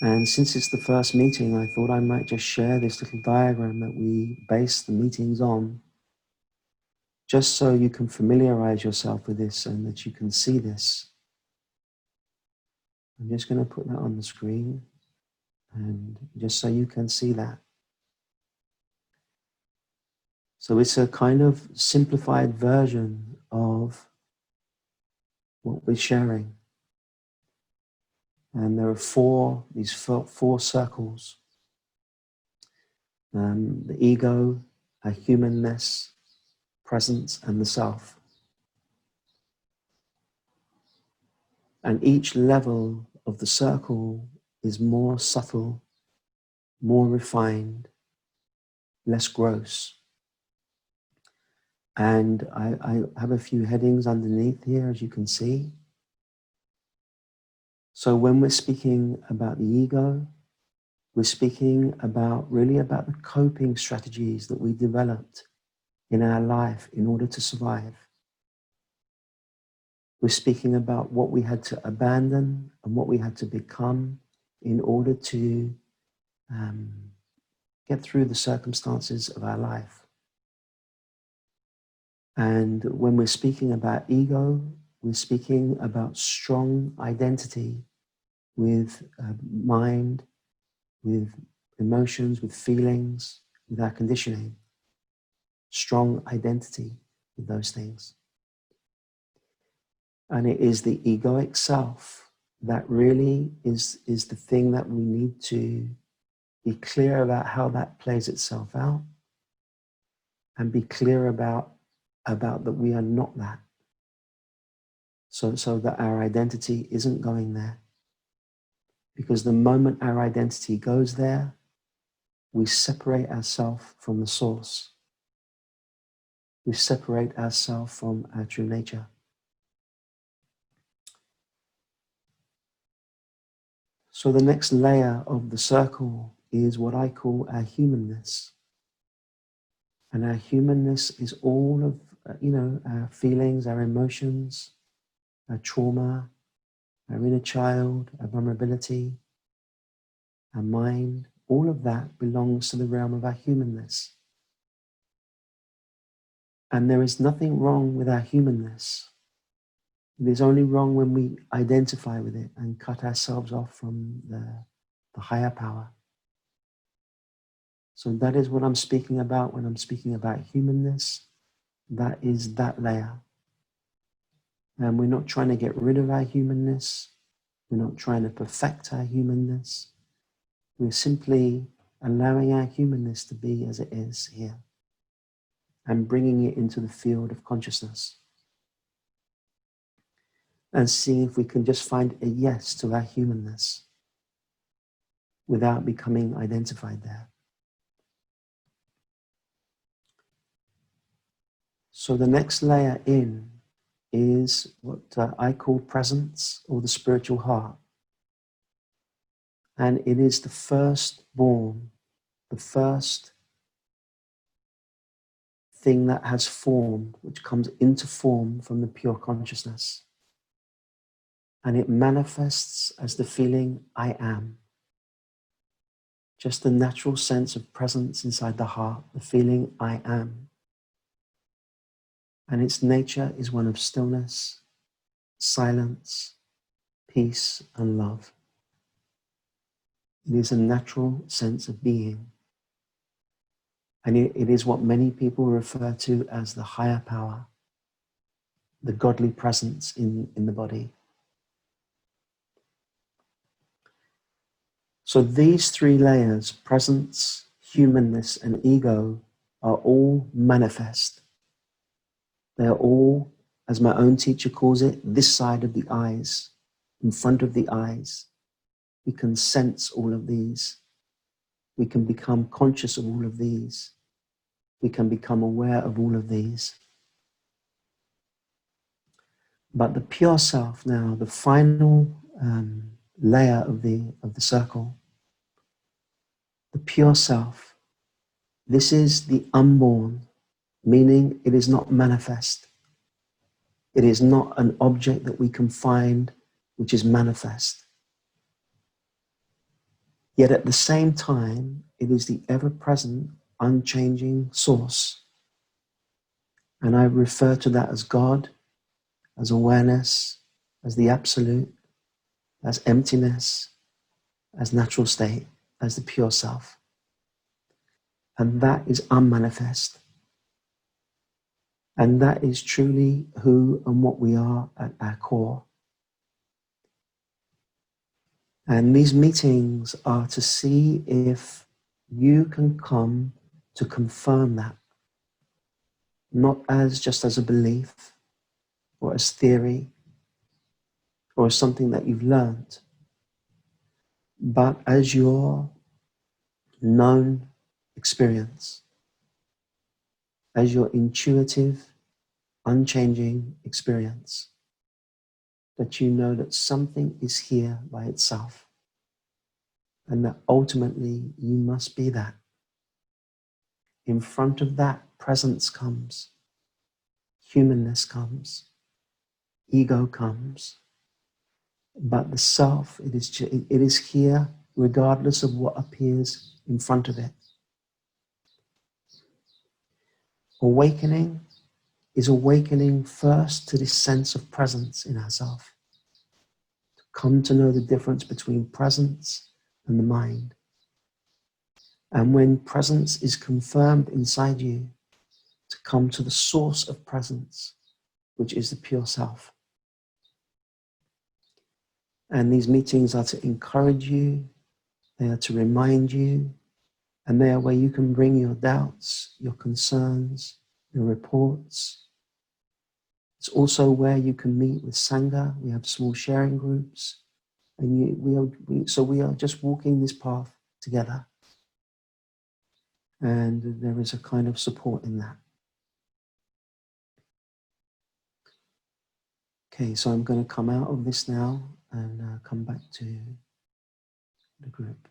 And since it's the first meeting, I thought I might just share this little diagram that we base the meetings on, just so you can familiarize yourself with this and that you can see this. I'm just going to put that on the screen, and just so you can see that. So it's a kind of simplified version of what we're sharing. And there are these four circles. The ego, our humanness, presence, and the self. And each level of the circle is more subtle, more refined, less gross. And I have a few headings underneath here, as you can see. So when we're speaking about the ego, we're speaking really about the coping strategies that we developed in our life in order to survive. We're speaking about what we had to abandon and what we had to become in order to get through the circumstances of our life. And when we're speaking about ego, we're speaking about strong identity with mind, with emotions, with feelings, with our conditioning. Strong identity with those things. And it is the egoic self that really is the thing that we need to be clear about how that plays itself out, and be clear about that we are not that. So that our identity isn't going there. Because the moment our identity goes there, we separate ourselves from the source. We separate ourselves from our true nature. So the next layer of the circle is what I call our humanness. And our humanness is all of, our feelings, our emotions, our trauma, our inner child, our vulnerability, our mind. All of that belongs to the realm of our humanness. And there is nothing wrong with our humanness. It is only wrong when we identify with it and cut ourselves off from the higher power. So that is what I'm speaking about when I'm speaking about humanness. That is that layer. And we're not trying to get rid of our humanness. We're not trying to perfect our humanness. We're simply allowing our humanness to be as it is here and bringing it into the field of consciousness. And seeing if we can just find a yes to our humanness without becoming identified there. So the next layer in is what I call presence, or the spiritual heart. And it is the firstborn, the first thing that has formed, which comes into form from the pure consciousness. And it manifests as the feeling I am. Just the natural sense of presence inside the heart, the feeling I am. And its nature is one of stillness, silence, peace, and love. It is a natural sense of being. And it is what many people refer to as the higher power, the godly presence in the body. So these three layers, presence, humanness, and ego, are all manifest. They are all, as my own teacher calls it, this side of the eyes, in front of the eyes. We can sense all of these. We can become conscious of all of these. We can become aware of all of these. But the pure self now, the final layer of the circle, the pure self, this is the unborn, meaning it is not manifest. It is not an object that we can find which is manifest. Yet at the same time, it is the ever-present, unchanging source. And I refer to that as God, as awareness, as the absolute, as emptiness, as natural state, as the pure self. And that is unmanifest. And that is truly who and what we are at our core. And these meetings are to see if you can come to confirm that, not as just as a belief or as theory or as something that you've learned, but as your known experience, as your intuitive, unchanging experience, that you know that something is here by itself and that ultimately you must be that. In front of that, presence comes, humanness comes, ego comes, but the self, it is here regardless of what appears in front of it. Awakening is awakening first to this sense of presence in ourselves. To come to know the difference between presence and the mind. And when presence is confirmed inside you, to come to the source of presence, which is the pure self. And these meetings are to encourage you, they are to remind you, and they are where you can bring your doubts, your concerns, your reports. It's also where you can meet with Sangha. We have small sharing groups, and we are just walking this path together. And there is a kind of support in that. Okay, so I'm going to come out of this now and come back to the group.